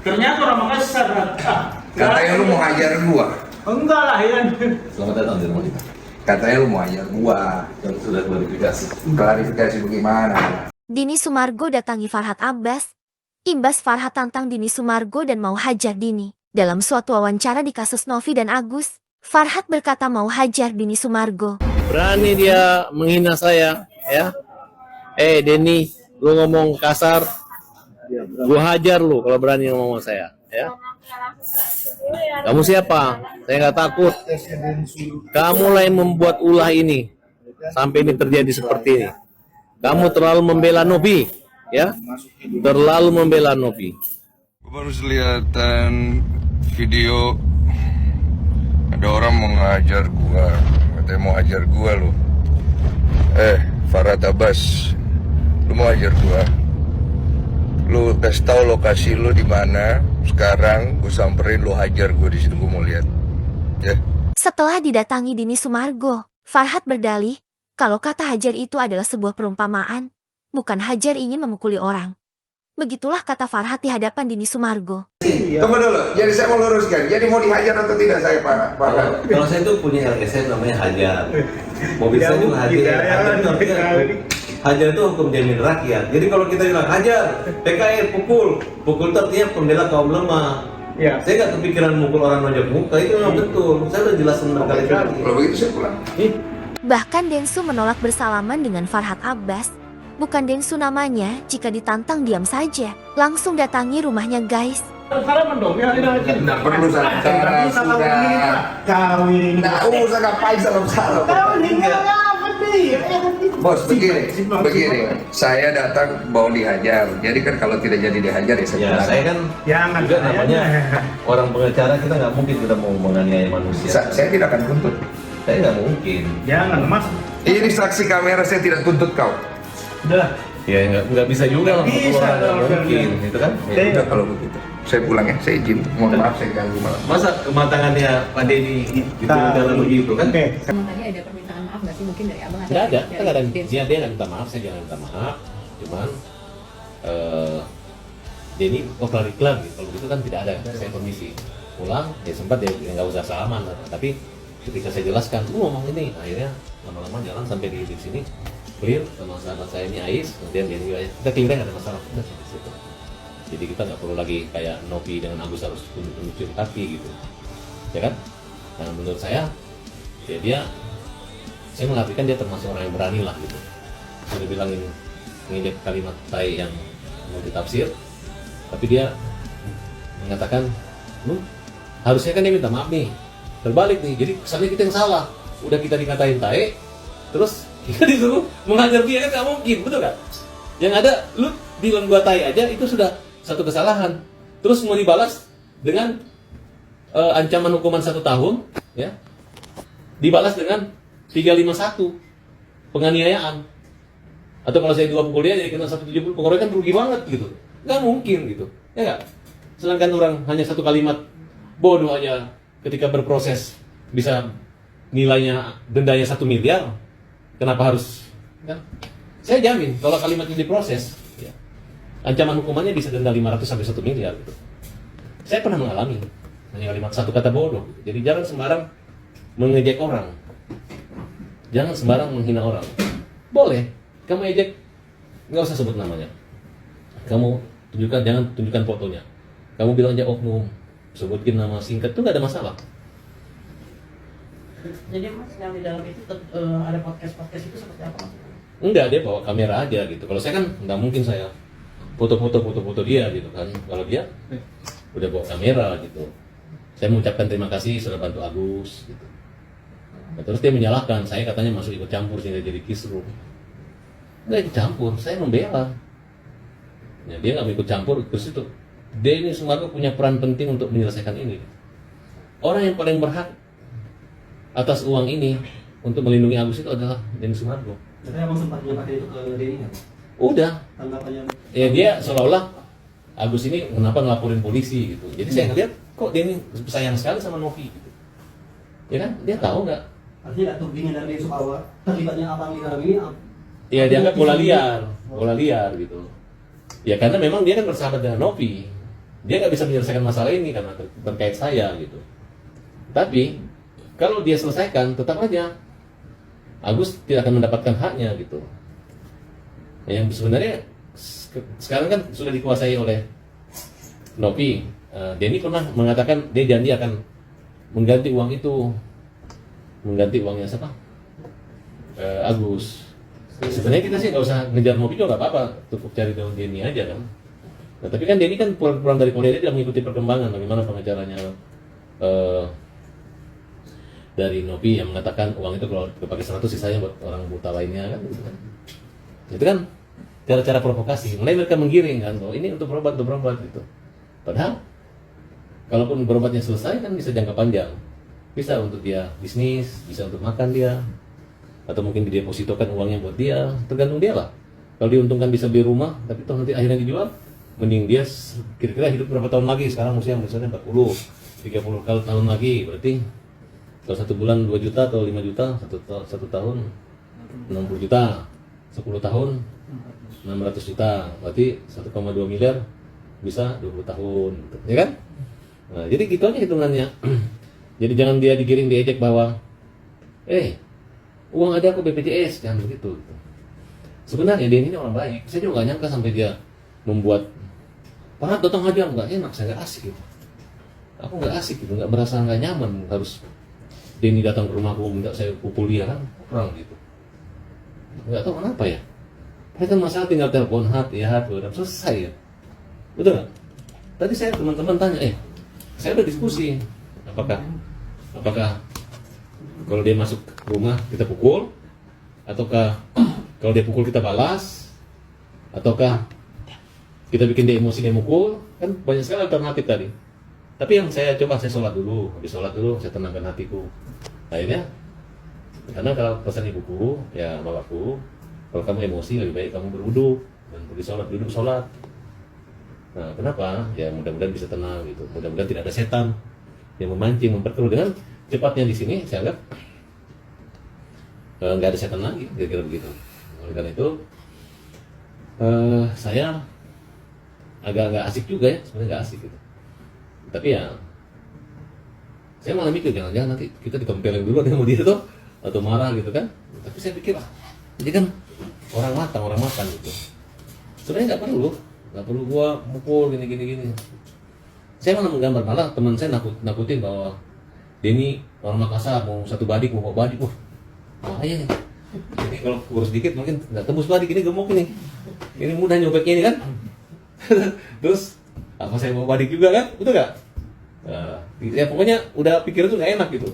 Ternyata orang Makassar. Katanya lu mau hajar gua. Enggak lah, Yan. Selamat datang di rumah kita. Katanya lu mau hajar gua. Dan sudah klarifikasi. Klarifikasi bagaimana? Dini Sumargo datangi Farhat Abbas. Imbas Farhat tantang Dini Sumargo dan mau hajar Dini. Dalam suatu wawancara di kasus Novi dan Agus, Farhat berkata mau hajar Dini Sumargo. Berani dia menghina saya, ya. Denny, lu ngomong kasar, gua hajar lu kalau berani ngomong sama saya, ya. Kamu siapa? Saya nggak takut. Kamu lah yang membuat ulah ini sampai ini terjadi seperti ini. Kamu terlalu membela Novi, ya. Terlalu membela Novi. Gua baru kelihatan video ada orang mau ngajar gua. Katanya mau hajar gua lu. Farhat Abbas, lu mau hajar gua? Lu kasih tahu lokasi lu di mana sekarang, gua samperin lu hajar gua di situ, gua mau lihat. Ya. Setelah didatangi Dini Sumargo, Farhat berdalih kalau kata hajar itu adalah sebuah perumpamaan, bukan hajar ingin memukuli orang. Begitulah kata Farhat di hadapan Dini Sumargo. Tunggu dulu, jadi saya mau luruskan. Jadi mau dihajar atau tidak saya, Pak? Kalau saya itu punya LSM namanya hajar. Mobil saya juga hajar. Hajar itu hukum jamin rakyat. Jadi kalau kita bilang hajar, PKR pukul itu artinya pembela kaum lemah. Ya. Saya nggak kepikiran mukul orang nonjok muka, itu memang betul. Saya udah jelasin berkali-kali. Kalau begitu saya pulang. Bahkan Densu menolak bersalaman dengan Farhat Abbas. Bukan Densu namanya, jika ditantang diam saja. Langsung datangi rumahnya guys. Salaman dong, ya. Nggak perlu salam-salam, sudah. Kawin. Nggak usah ngapain salam-salam. Bos, begini. Saya datang mau dihajar. Jadi kan kalau tidak jadi dihajar ya saya Ya, pulang. saya kan juga namanya orang pengacara, kita nggak mungkin kita mau menganiaya manusia. Saya tidak akan tuntut. Saya nggak mungkin. Jangan, Mas. Ini saksi kamera, saya tidak tuntut kau. Udah. Ya nggak bisa juga lah mukul orang, nggak mungkin, gitu kan? Ya udah kalau begitu. Saya pulang ya, saya izin. Mohon maaf saya ganggu malam. Masa kematangannya Pak Denny itu dalam begitu kan? Oke. Emang tadi ada permintaan maaf nggak sih mungkin dari abang? Nggak ada, dari kita nggak ada. Densu? Dia nggak minta maaf, saya jangan minta maaf. Cuman Denny iklan gitu. Kalau gitu kan tidak ada. Saya permisi pulang, ya sempat ya nggak usah salaman. Tapi ketika saya jelaskan, ngomong ini, akhirnya lama-lama jalan sampai di sini clear sama sahabat saya ini Ais, kemudian Denny kita clear ada masalah. Udah sampai situ. Jadi kita nggak perlu lagi kayak Novi dengan Agus harus tunjuk kaki gitu, ya kan? Nah menurut saya, ya saya mengartikan dia termasuk orang yang berani lah gitu. Sudah bilangin ngidip kalimat tai yang mau ditafsir, tapi dia mengatakan, lu harusnya kan dia minta maaf nih, terbalik nih. Jadi kesannya kita yang salah, udah kita dikatain tai, terus kita disuruh mengajar dia, kan nggak mungkin, betul kan? Yang ada, lu bilang gua tai aja itu sudah satu kesalahan, terus mau dibalas dengan ancaman hukuman 1 tahun, ya, dibalas dengan 351 penganiayaan, atau kalau saya 2 pukul dia jadi kena 170 pengeroyokan, rugi banget gitu, nggak mungkin gitu, ya nggak? Sedangkan orang hanya satu kalimat bodoh aja ketika berproses bisa nilainya dendanya 1 miliar, kenapa harus? Kan? Saya jamin kalau kalimat itu diproses, ya, ancaman hukumannya bisa denda 500 sampai 1 miliar gitu. Saya pernah mengalami hanya kalimat satu kata bodoh. Jadi jangan sembarang mengejek orang. Jangan sembarang menghina orang. Boleh, kamu ejek, nggak usah sebut namanya. Kamu tunjukkan, jangan tunjukkan fotonya. Kamu bilang aja oknum, sebutin nama singkat itu nggak ada masalah. Jadi Mas yang di dalam itu ada podcast itu seperti apa Mas? Enggak, dia bawa kamera aja gitu. Kalau saya kan nggak mungkin saya foto dia gitu kan. Kalau dia udah bawa kamera gitu. Saya mengucapkan terima kasih sudah bantu Agus gitu. Nah, terus dia menyalahkan, saya katanya masuk ikut campur sehingga jadi kisruh. Nggak ikut campur, saya membela. Ya, dia nggak mau ikut campur, terus itu Denny Sumargo punya peran penting untuk menyelesaikan ini. Orang yang paling berhak atas uang ini untuk melindungi Agus itu adalah Denny Sumargo. Jadi abang sempat menyampaikan itu ke Denny kan? Udah. Tanggapannya? Ya dia seolah-olah Agus ini kenapa ngelaporin polisi gitu. Jadi saya ngeliat kok Denny sayang sekali sama Novi gitu. Ya kan? Dia tahu nggak? Artinya nggak tudingan dari Densu bahwa terlibatnya abang di dalam ini? Ya dianggap bola liar gitu. Ya karena memang dia kan bersahabat dengan Novi. dia nggak bisa menyelesaikan masalah ini karena terkait saya gitu. Tapi kalau dia selesaikan, tetap aja Agus tidak akan mendapatkan haknya gitu. Yang sebenarnya sekarang kan sudah dikuasai oleh Novi. Denny pernah mengatakan dia janji akan mengganti uang itu, mengganti uangnya siapa? Agus. Sebenarnya kita sih nggak usah ngejar Novi juga nggak apa-apa, cukup cari daun Denny aja kan. Nah, tapi kan Denny kan pulang dari Korea, dia tidak mengikuti perkembangan bagaimana pengacaranya dari Novi yang mengatakan uang itu kalau dipakai 100 sisanya buat orang buta lainnya kan. Itu kan cara-cara provokasi. Mulai mereka menggiring kan, oh ini untuk berobat gitu. Padahal kalaupun berobatnya selesai kan bisa jangka panjang. Bisa untuk dia bisnis, bisa untuk makan dia, atau mungkin didepositokan uangnya buat dia, tergantung dia lah. Kalau diuntungkan bisa beli rumah, tapi toh nanti akhirnya dijual, mending dia kira-kira hidup berapa tahun lagi. Sekarang usia misalnya 40, 30 tahun lagi, berarti kalau 1 bulan 2 juta atau 5 juta, satu tahun 60 juta, 10 tahun 600 juta, berarti 1,2 miliar bisa 20 tahun, gitu. Ya kan? Nah, jadi gitu aja hitungannya. Jadi jangan dia digiring diejek bahwa uang ada aku BPJS, jangan begitu. Sebenarnya dia ini orang baik, saya juga gak nyangka sampai dia membuat Farhat datang aja, nggak enak, saya nggak asik gitu. Aku nggak asik gitu, nggak merasa nggak nyaman harus Denny datang ke rumahku minta saya pukul dia kan, kurang gitu. Nggak tahu kenapa ya. Mereka masalah tinggal telepon udah selesai ya. Betul nggak? Tadi saya teman-teman tanya, saya udah diskusi, apakah kalau dia masuk ke rumah kita pukul, ataukah kalau dia pukul kita balas, ataukah kita bikin dia emosi dia mukul, kan banyak sekali alternatif tadi. Tapi yang saya coba, saya sholat dulu, habis sholat dulu saya tenangkan hatiku. Akhirnya, karena kalau pesan ibuku, ya bapakku, kalau kamu emosi lebih baik kamu berwudu dan pergi sholat, duduk sholat. Nah, kenapa? Ya mudah-mudahan bisa tenang gitu. Mudah-mudahan tidak ada setan yang memancing, memperkeruh. Dengan cepatnya di sini, saya anggap nggak ada setan lagi, kira-kira begitu. Oleh karena itu, saya agak nggak asik juga ya, sebenarnya nggak asik gitu. Tapi ya, saya malah mikir jangan-jangan nanti kita ditempelin dulu sama dia tuh, atau marah gitu kan. Tapi saya pikir dia kan orang makan gitu. Sebenarnya nggak perlu gua mukul gini. Saya malah menggambar, malah teman saya nakutin bahwa Denny orang Makassar mau satu badik, mau bawa badik, bahaya nih. Jadi kalau kurus dikit mungkin nggak tembus badik, ini gemuk ini mudah nyobeknya ini kan. Terus apa saya mau badik juga kan, betul nggak? Ya pokoknya udah pikir itu nggak enak gitu.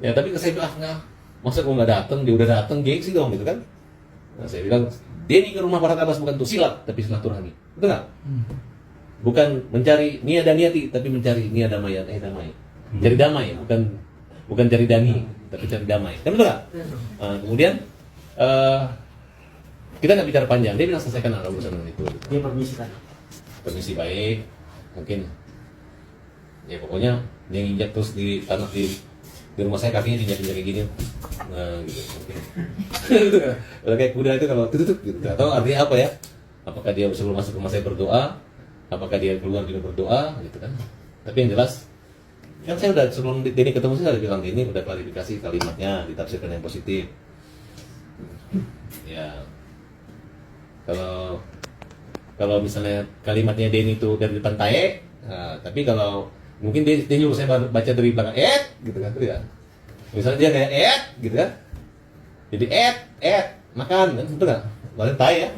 Ya tapi saya bilang nggak, masa gua nggak datang, dia udah datang, gengsi dong gitu kan. Nah, saya bilang Denny ke rumah Farhat Abbas bukan untuk silat, tapi silaturahmi, betul nggak? Bukan mencari nia dan niati, tapi mencari nia damai, damai. Cari damai, bukan cari dani, tapi cari damai. Kan betul nggak? Kemudian kita nggak bicara panjang, dia bilang selesaikan urusan itu. Dia permisi kan? Permisi baik, mungkin ya pokoknya dia nginjak terus di tanah di rumah saya, kakinya diinjak kayak gini, nah gitu mungkin. Udah kayak kuda itu kalau tutup gitu, nggak tahu artinya apa ya. Apakah dia sebelum masuk rumah saya berdoa, apakah dia keluar juga berdoa gitu kan. Tapi yang jelas kan saya udah sebelum Denny ketemu saya udah bilang, Denny udah klarifikasi kalimatnya, ditafsirkan yang positif ya. Kalau misalnya kalimatnya Denny itu dari depan tae, tapi kalau mungkin dia nyuruh saya baca dari belakang gitu kan, tuh ya. Misalnya dia kayak gitu kan, jadi makan kan, betul nggak? Balik tae ya,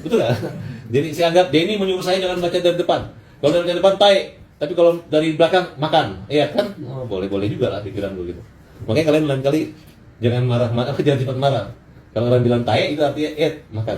betul nggak? Jadi saya anggap Denny menyuruh saya jangan baca dari depan. Kalau dari depan tae, tapi kalau dari belakang makan, kan? Boleh juga lah pikiran gue gitu. Makanya kalian lain kali jangan marah, jangan cepat marah. Kalau orang bilang tae itu artinya makan.